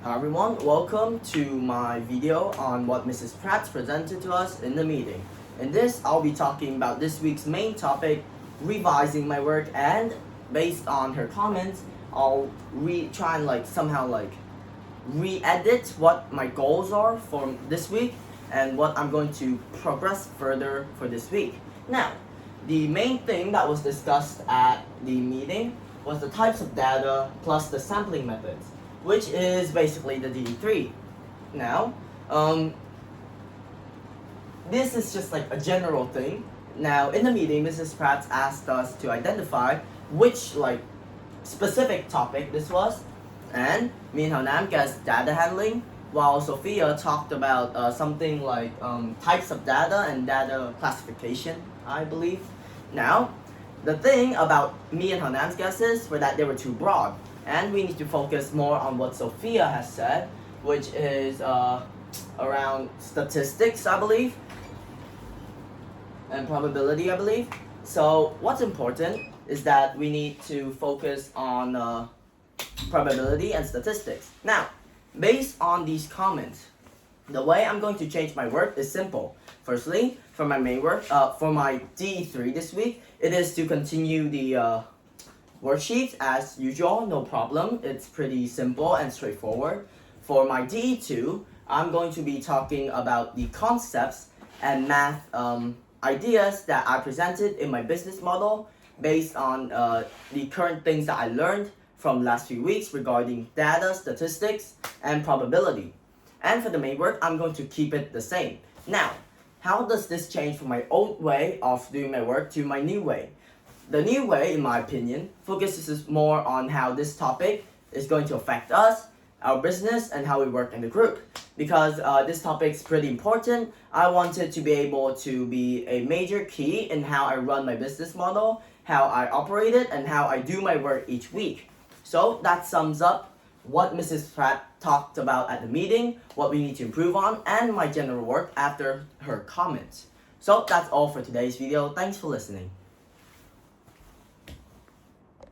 Hi everyone, welcome to my video on what Mrs. Pratt presented to us in the meeting. In this, I'll be talking about this week's main topic, revising my work, and based on her comments, I'll try and somehow re-edit what my goals are for this week and what I'm going to progress further for this week. Now, the main thing that was discussed at the meeting was the types of data plus the sampling methods, which is basically the DD3. Now, this is just like a general thing. Now, in the meeting, Mrs. Pratt asked us to identify which specific topic this was, and me and Honam guessed data handling, while Sophia talked about something like types of data and data classification, I believe. Now, the thing about me and Honam's guesses were that they were too broad, and we need to focus more on what Sophia has said, which is around statistics, I believe, and probability, I believe. So what's important is that we need to focus on probability and statistics. Now, based on these comments, the way I'm going to change my work is simple. Firstly, for my main work, for my D3 this week, it is to continue the worksheets as usual, no problem. It's pretty simple and straightforward. For my D2, I'm going to be talking about the concepts and math ideas that I presented in my business model based on the current things that I learned from last few weeks regarding data, statistics, and probability. And for the main work, I'm going to keep it the same. Now, how does this change from my old way of doing my work to my new way? The new way, in my opinion, focuses more on how this topic is going to affect us, our business, and how we work in the group. Because this topic is pretty important, I wanted to be able to be a major key in how I run my business model, how I operate it, and how I do my work each week. So that sums up what Mrs. Pratt talked about at the meeting, what we need to improve on, and my general work after her comments. So that's all for today's video. Thanks for listening.